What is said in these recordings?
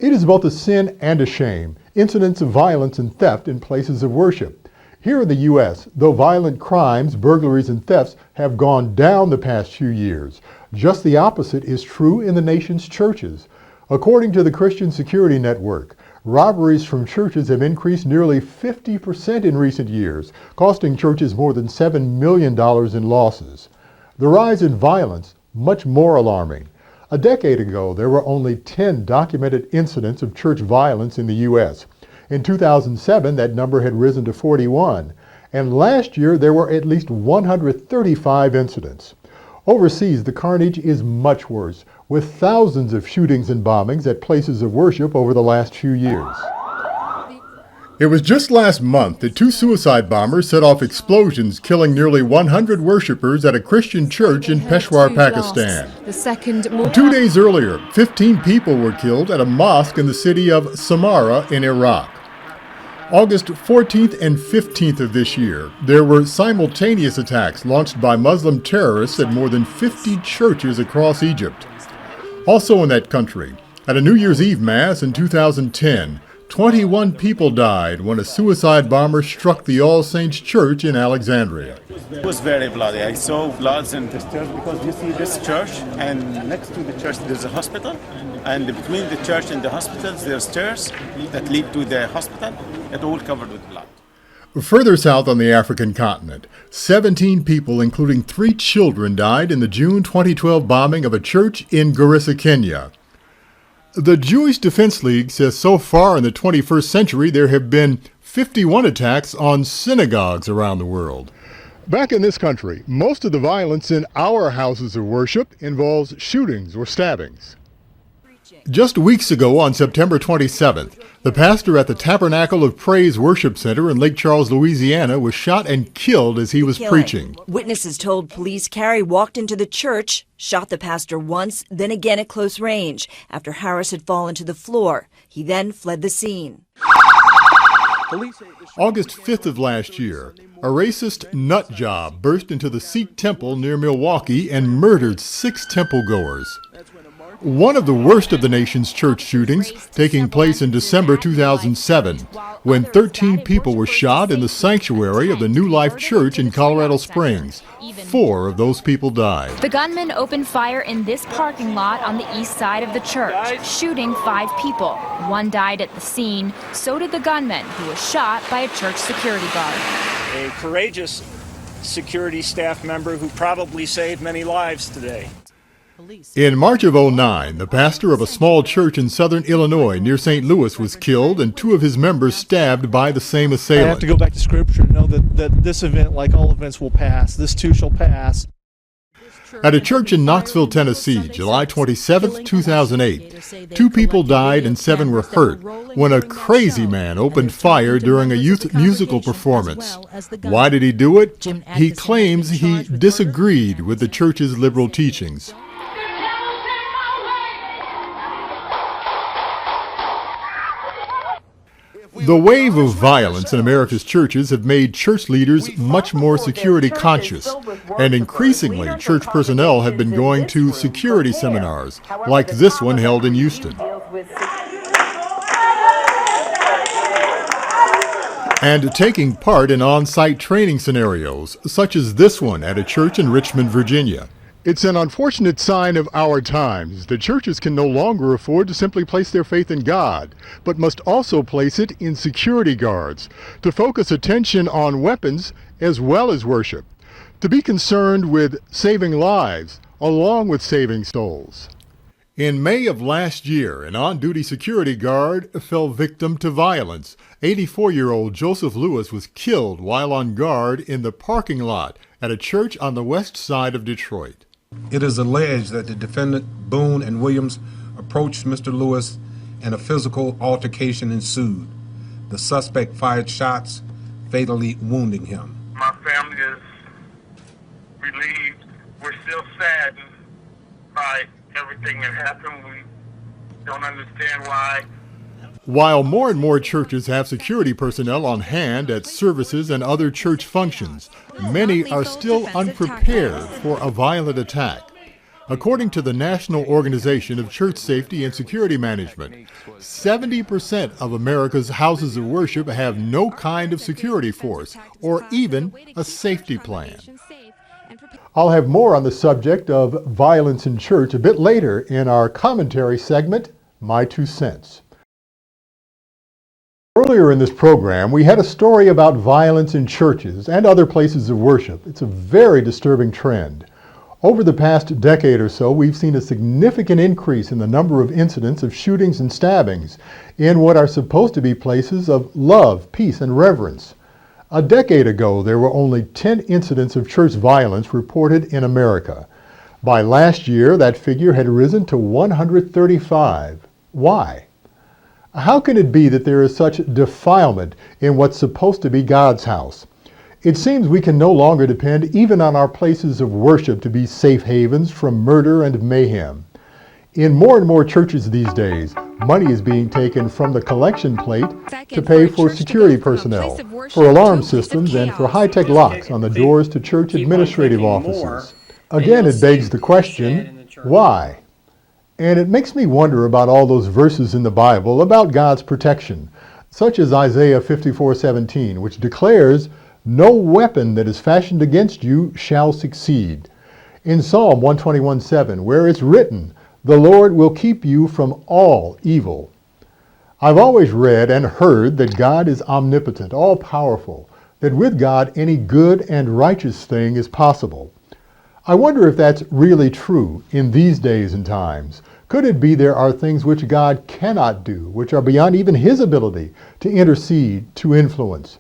It is both a sin and a shame, incidents of violence and theft in places of worship. Here in the U.S., though violent crimes, burglaries, and thefts have gone down the past few years, just the opposite is true in the nation's churches. According to the Christian Security Network, robberies from churches have increased nearly 50% in recent years, costing churches more than $7 million in losses. The rise in violence, much more alarming. A decade ago, there were only 10 documented incidents of church violence in the U.S. In 2007, that number had risen to 41. And last year, there were at least 135 incidents. Overseas, the carnage is much worse, with thousands of shootings and bombings at places of worship over the last few years. It was just last month that two suicide bombers set off explosions, killing nearly 100 worshipers at a Christian church in Peshawar, Pakistan. 2 days earlier, 15 people were killed at a mosque in the city of Samarra in Iraq. August 14th and 15th of this year, there were simultaneous attacks launched by Muslim terrorists at more than 50 churches across Egypt. Also in that country, at a New Year's Eve Mass in 2010, 21 people died when a suicide bomber struck the All Saints Church in Alexandria. It was very bloody. I saw bloods in this church because you see this church, and next to the church there's a hospital, and between the church and the hospitals there's stairs that lead to the hospital, it all covered with blood. Further south on the African continent, 17 people, including 3 children, died in the June 2012 bombing of a church in Garissa, Kenya. The Jewish Defense League says so far in the 21st century there have been 51 attacks on synagogues around the world. Back in this country, most of the violence in our houses of worship involves shootings or stabbings. Just weeks ago, on September 27th, the pastor at the Tabernacle of Praise Worship Center in Lake Charles, Louisiana, was shot and killed as he was preaching. Witnesses told police Carey walked into the church, shot the pastor once, then again at close range. After Harris had fallen to the floor, he then fled the scene. August 5th of last year, a racist nut job burst into the Sikh temple near Milwaukee and murdered 6 temple goers. One of the worst of the nation's church shootings taking place in December 2007, when 13 people were shot in the sanctuary of the New Life Church in Colorado Springs. 4 of those people died. The gunman opened fire in this parking lot on the east side of the church, shooting 5 people. 1 died at the scene. So did the gunman, who was shot by a church security guard. A courageous security staff member who probably saved many lives today. In March of '09, the pastor of a small church in southern Illinois near St. Louis was killed and 2 of his members stabbed by the same assailant. I have to go back to Scripture and know that this event, like all events, will pass. This too shall pass. At a church in Knoxville, Tennessee, July 27, 2008, 2 people died and 7 were hurt when a crazy man opened fire during a youth musical performance. Why did he do it? He claims he disagreed with the church's liberal teachings. The wave of violence in America's churches have made church leaders much more security conscious, and increasingly church personnel have been going to security seminars, like this one held in Houston, and taking part in on-site training scenarios, such as this one at a church in Richmond, Virginia. It's an unfortunate sign of our times that churches can no longer afford to simply place their faith in God, but must also place it in security guards, to focus attention on weapons as well as worship, to be concerned with saving lives along with saving souls. In May of last year, an on-duty security guard fell victim to violence. 84-year-old Joseph Lewis was killed while on guard in the parking lot at a church on the west side of Detroit. It is alleged that the defendant, Boone and Williams, approached Mr. Lewis and a physical altercation ensued. The suspect fired shots, fatally wounding him. My family is relieved. We're still saddened by everything that happened. We don't understand why. While more and more churches have security personnel on hand at services and other church functions, many are still unprepared for a violent attack. According to the National Organization of Church Safety and Security Management, 70% of America's houses of worship have no kind of security force or even a safety plan. I'll have more on the subject of violence in church a bit later in our commentary segment, My Two Cents. Earlier in this program, we had a story about violence in churches and other places of worship. It's a very disturbing trend. Over the past decade or so, we've seen a significant increase in the number of incidents of shootings and stabbings in what are supposed to be places of love, peace, and reverence. A decade ago, there were only 10 incidents of church violence reported in America. By last year, that figure had risen to 135. Why? How can it be that there is such defilement in what's supposed to be God's house? It seems we can no longer depend even on our places of worship to be safe havens from murder and mayhem. In more and more churches these days, money is being taken from the collection plate to pay for security personnel, for alarm systems, and for high-tech locks on the doors to church administrative offices. Again, it begs the question, why? And it makes me wonder about all those verses in the Bible about God's protection, such as Isaiah 54:17, which declares, "No weapon that is fashioned against you shall succeed." In Psalm 121:7, where it's written, "The Lord will keep you from all evil." I've always read and heard that God is omnipotent, all-powerful, that with God any good and righteous thing is possible. I wonder if that's really true in these days and times. Could it be there are things which God cannot do, which are beyond even His ability to intercede, to influence?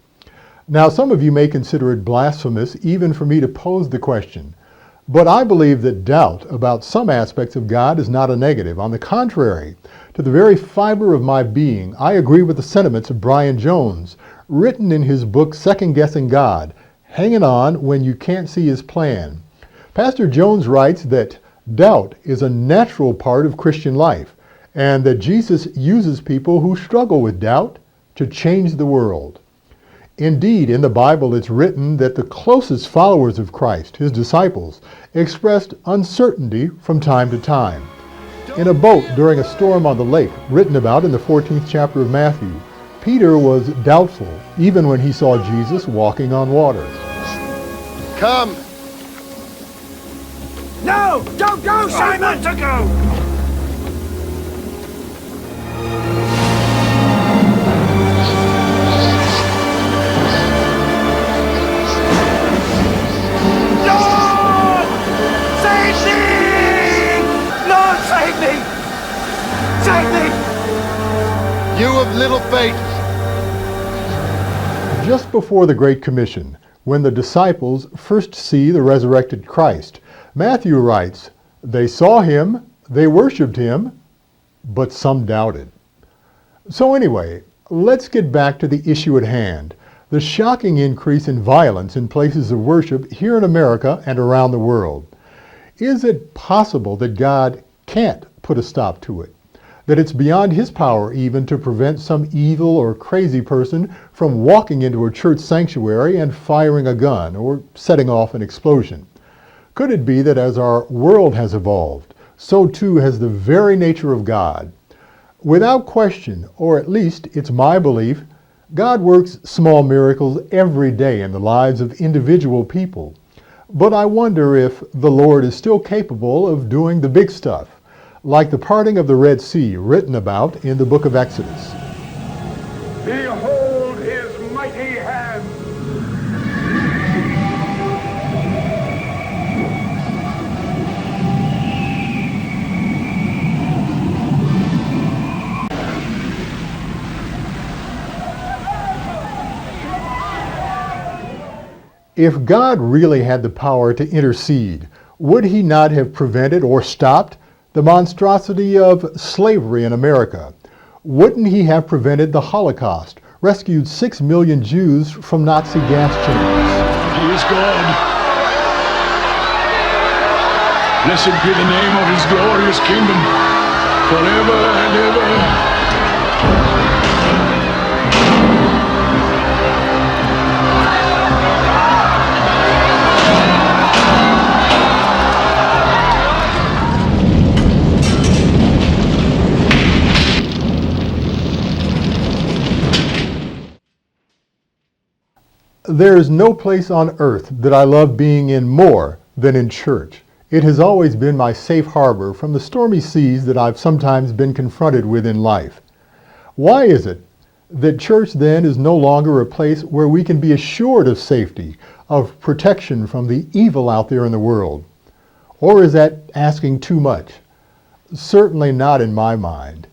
Now, some of you may consider it blasphemous even for me to pose the question, but I believe that doubt about some aspects of God is not a negative. On the contrary, to the very fiber of my being, I agree with the sentiments of Brian Jones, written in his book, Second Guessing God, Hanging On When You Can't See His Plan. Pastor Jones writes that doubt is a natural part of Christian life, and that Jesus uses people who struggle with doubt to change the world. Indeed, in the Bible it's written that the closest followers of Christ, His disciples, expressed uncertainty from time to time. In a boat during a storm on the lake, written about in the 14th chapter of Matthew, Peter was doubtful even when he saw Jesus walking on water. Come! No! Don't go, Simon! I want to go! Lord! Save me! Lord, save me! Save me! You of little faith! Just before the Great Commission, when the disciples first see the resurrected Christ, Matthew writes, "They saw Him, they worshipped Him, but some doubted." So anyway, let's get back to the issue at hand, the shocking increase in violence in places of worship here in America and around the world. Is it possible that God can't put a stop to it? That it's beyond His power even to prevent some evil or crazy person from walking into a church sanctuary and firing a gun or setting off an explosion? Could it be that as our world has evolved, so too has the very nature of God? Without question, or at least it's my belief, God works small miracles every day in the lives of individual people. But I wonder if the Lord is still capable of doing the big stuff, like the parting of the Red Sea written about in the book of Exodus. Behold His mighty hand. If God really had the power to intercede, would He not have prevented or stopped the monstrosity of slavery in America? Wouldn't He have prevented the Holocaust, rescued 6 million Jews from Nazi gas chambers? He is God. Blessed be the name of His glorious kingdom, forever and ever. There is no place on earth that I love being in more than in church. It has always been my safe harbor from the stormy seas that I've sometimes been confronted with in life. Why is it that church then is no longer a place where we can be assured of safety, of protection from the evil out there in the world? Or is that asking too much? Certainly not in my mind.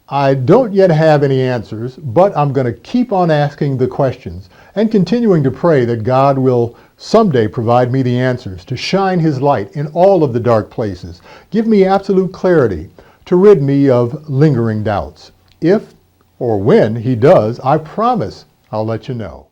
I don't yet have any answers, but I'm going to keep on asking the questions and continuing to pray that God will someday provide me the answers to shine His light in all of the dark places, give me absolute clarity to rid me of lingering doubts. If or when He does, I promise I'll let you know.